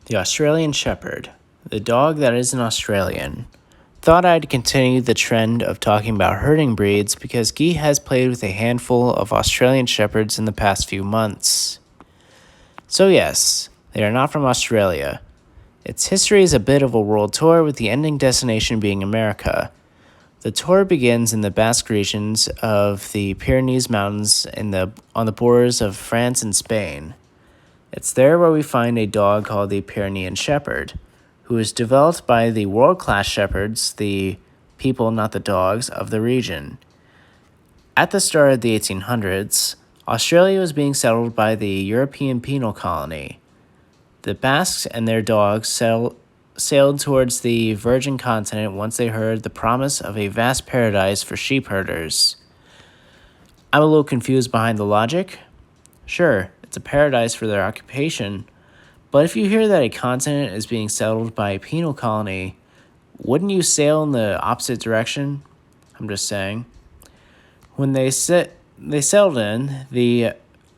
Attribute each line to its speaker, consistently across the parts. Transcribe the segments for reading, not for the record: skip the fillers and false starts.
Speaker 1: The Australian Shepherd, the dog that isn't Australian. Thought I'd continue the trend of talking about herding breeds because Guy has played with a handful of Australian Shepherds in the past few months. So yes, they are not from Australia. Its history is a bit of a world tour with the ending destination being America. The tour begins in the Basque regions of the Pyrenees Mountains on the borders of France and Spain. It's there where we find a dog called the Pyrenean Shepherd, who is developed by the world-class shepherds, the people, not the dogs, of the region. At the start of the 1800s, Australia was being settled by the European penal colony. The Basques and their dogs sailed towards the virgin continent once they heard the promise of a vast paradise for sheep herders. I'm a little confused behind the logic. Sure, it's a paradise for their occupation, but if you hear that a continent is being settled by a penal colony, wouldn't you sail in the opposite direction? I'm just saying. When they settled in, the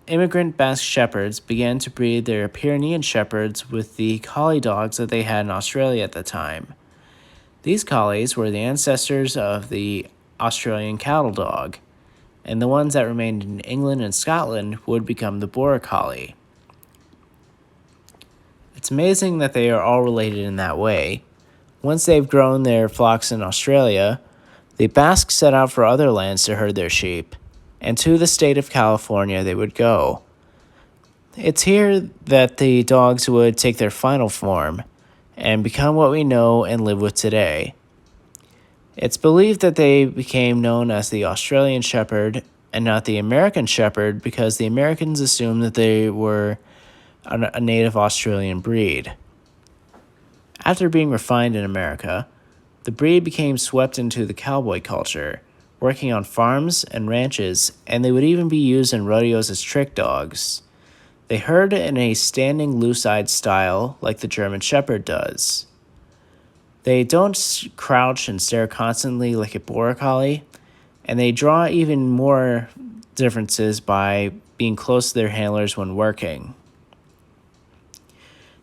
Speaker 1: immigrant Basque shepherds began to breed their Pyrenean shepherds with the collie dogs that they had in Australia at the time. These collies were the ancestors of the Australian cattle dog, and the ones that remained in England and Scotland would become the Border Collie. It's amazing that they are all related in that way. Once they've grown their flocks in Australia, the Basques set out for other lands to herd their sheep, and to the state of California they would go. It's here that the dogs would take their final form and become what we know and live with today. It's believed that they became known as the Australian Shepherd and not the American Shepherd because the Americans assumed that they were a native Australian breed. After being refined in America, the breed became swept into the cowboy culture, working on farms and ranches, and they would even be used in rodeos as trick dogs. They herd in a standing loose-eyed style like the German Shepherd does. They don't crouch and stare constantly like a Border Collie, and they draw even more differences by being close to their handlers when working.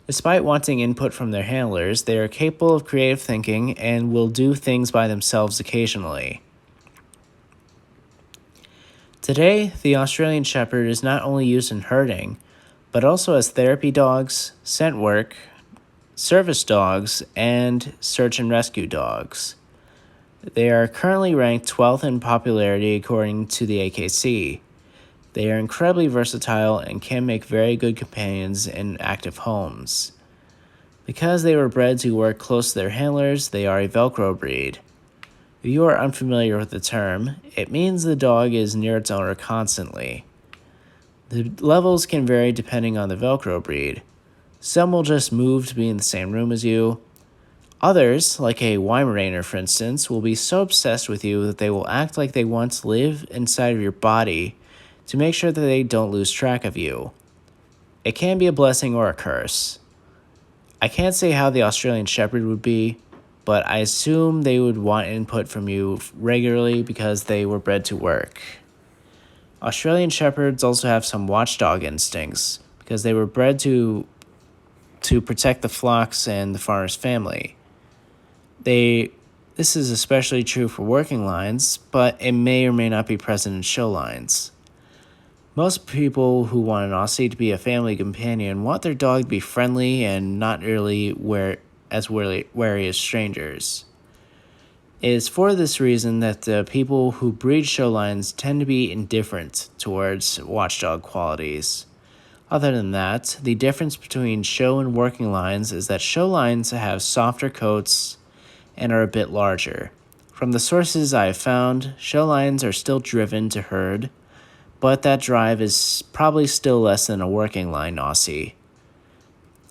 Speaker 1: Despite wanting input from their handlers, they are capable of creative thinking and will do things by themselves occasionally. Today, the Australian Shepherd is not only used in herding, but also as therapy dogs, scent work, service dogs, and search and rescue dogs. They are currently ranked 12th in popularity according to the AKC. They are incredibly versatile and can make very good companions in active homes. Because they were bred to work close to their handlers, they are a Velcro breed. If you are unfamiliar with the term, it means the dog is near its owner constantly. The levels can vary depending on the Velcro breed. Some will just move to be in the same room as you. Others, like a Weimaraner for instance, will be so obsessed with you that they will act like they want to live inside of your body to make sure that they don't lose track of you. It can be a blessing or a curse. I can't say how the Australian Shepherd would be, but I assume they would want input from you regularly because they were bred to work. Australian Shepherds also have some watchdog instincts because they were bred to protect the flocks and the farmer's family. This is especially true for working lines, but it may or may not be present in show lines. Most people who want an Aussie to be a family companion want their dog to be friendly and not really wary as strangers. It is for this reason that the people who breed show lines tend to be indifferent towards watchdog qualities. Other than that, the difference between show and working lines is that show lines have softer coats and are a bit larger. From the sources I have found, show lines are still driven to herd, but that drive is probably still less than a working line Aussie.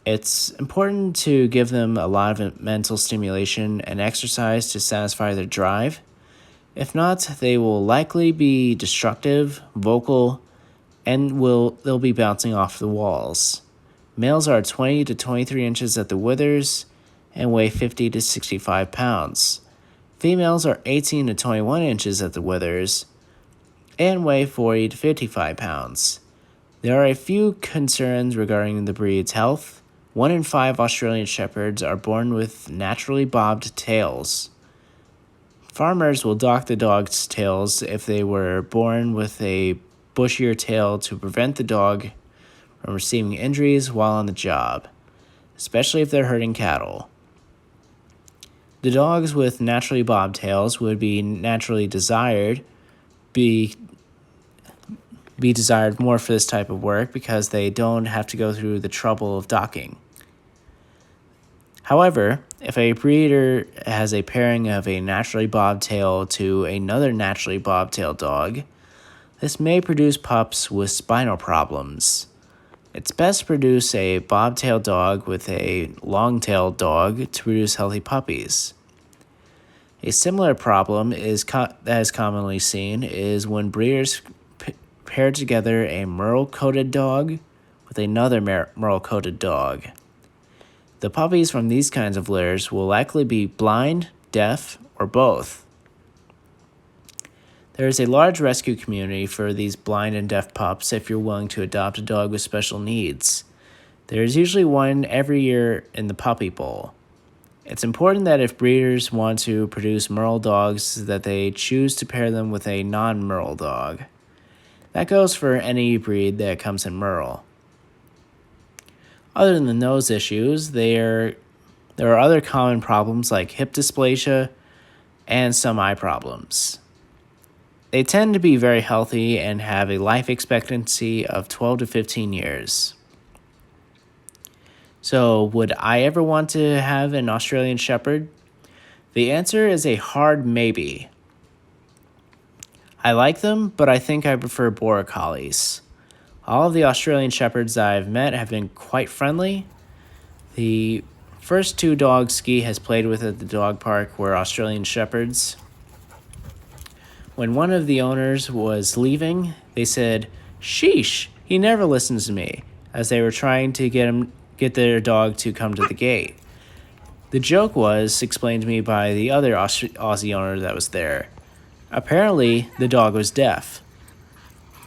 Speaker 1: It's important to give them a lot of mental stimulation and exercise to satisfy their drive. If not, they will likely be destructive, vocal, and they'll be bouncing off the walls. Males are 20 to 23 inches at the withers and weigh 50 to 65 pounds. Females are 18 to 21 inches at the withers and weigh 40 to 55 pounds. There are a few concerns regarding the breed's health, 1 in 5 Australian Shepherds are born with naturally bobbed tails. Farmers will dock the dog's tails if they were born with a bushier tail to prevent the dog from receiving injuries while on the job, especially if they're herding cattle. The dogs with naturally bobbed tails would be naturally desired, be desired more for this type of work because they don't have to go through the trouble of docking. However, if a breeder has a pairing of a naturally bobtail to another naturally bobtail dog, this may produce pups with spinal problems. It's best to produce a bobtail dog with a long-tailed dog to produce healthy puppies. A similar problem that is commonly seen is when breeders pair together a merle-coated dog with another merle-coated dog. The puppies from these kinds of litters will likely be blind, deaf, or both. There is a large rescue community for these blind and deaf pups if you're willing to adopt a dog with special needs. There is usually one every year in the puppy bowl. It's important that if breeders want to produce merle dogs that they choose to pair them with a non-merle dog. That goes for any breed that comes in merle. Other than those issues, there are other common problems like hip dysplasia and some eye problems. They tend to be very healthy and have a life expectancy of 12 to 15 years. So, would I ever want to have an Australian Shepherd? The answer is a hard maybe. I like them, but I think I prefer Border Collies. All of the Australian Shepherds I've met have been quite friendly. The first 2 dogs Ski has played with at the dog park were Australian Shepherds. When one of the owners was leaving, they said, "Sheesh, he never listens to me," as they were trying to get their dog to come to the gate. The joke was explained to me by the other Aussie owner that was there. Apparently, the dog was deaf.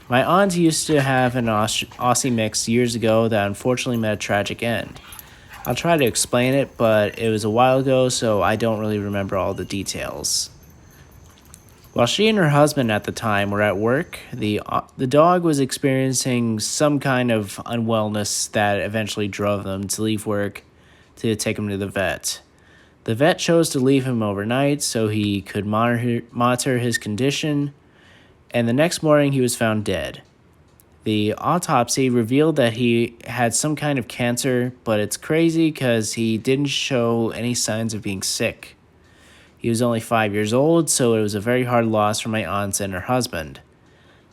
Speaker 1: My aunt used to have an Aussie mix years ago that unfortunately met a tragic end. I'll try to explain it, but it was a while ago, so I don't really remember all the details. While she and her husband at the time were at work, the dog was experiencing some kind of unwellness that eventually drove them to leave work to take him to the vet. The vet chose to leave him overnight so he could monitor his condition, and the next morning he was found dead. The autopsy revealed that he had some kind of cancer, but it's crazy because he didn't show any signs of being sick. He was only 5 years old, so it was a very hard loss for my aunt and her husband.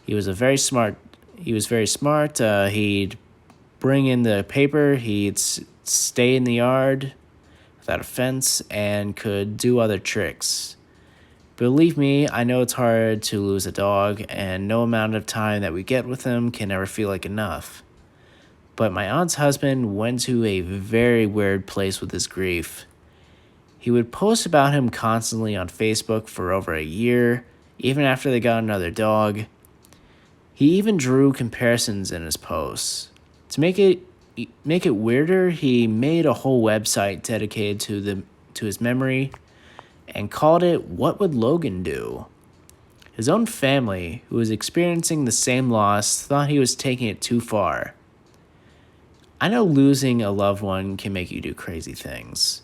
Speaker 1: He was very smart. He'd bring in the paper, he'd stay in the yard without a fence, and could do other tricks. Believe me, I know it's hard to lose a dog, and no amount of time that we get with him can ever feel like enough. But my aunt's husband went to a very weird place with his grief. He would post about him constantly on Facebook for over a year, even after they got another dog. He even drew comparisons in his posts. To make it weirder, he made a whole website dedicated to his memory and called it "What Would Logan Do?" His own family, who was experiencing the same loss, thought he was taking it too far. I know losing a loved one can make you do crazy things.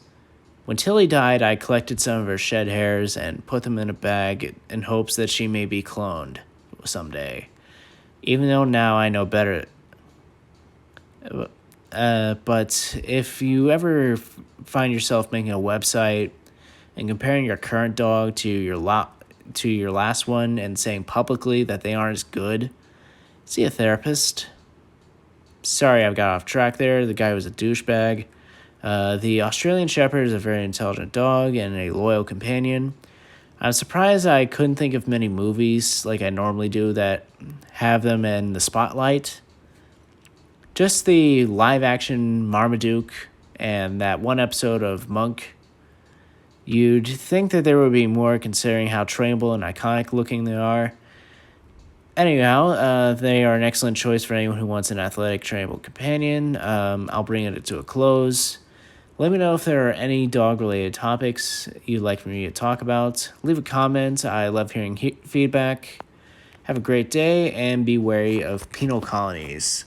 Speaker 1: When Tilly died, I collected some of her shed hairs and put them in a bag in hopes that she may be cloned someday. Even though now I know better. But if you ever find yourself making a website and comparing your current dog to your last one and saying publicly that they aren't as good, see a therapist. Sorry I got off track there. The guy was a douchebag. The Australian Shepherd is a very intelligent dog and a loyal companion. I'm surprised I couldn't think of many movies like I normally do that have them in the spotlight. Just the live-action Marmaduke and that one episode of Monk. You'd think that there would be more considering how trainable and iconic looking they are. Anyhow, they are an excellent choice for anyone who wants an athletic, trainable companion. I'll bring it to a close. Let me know if there are any dog-related topics you'd like for me to talk about. Leave a comment. I love hearing feedback. Have a great day, and be wary of penal colonies.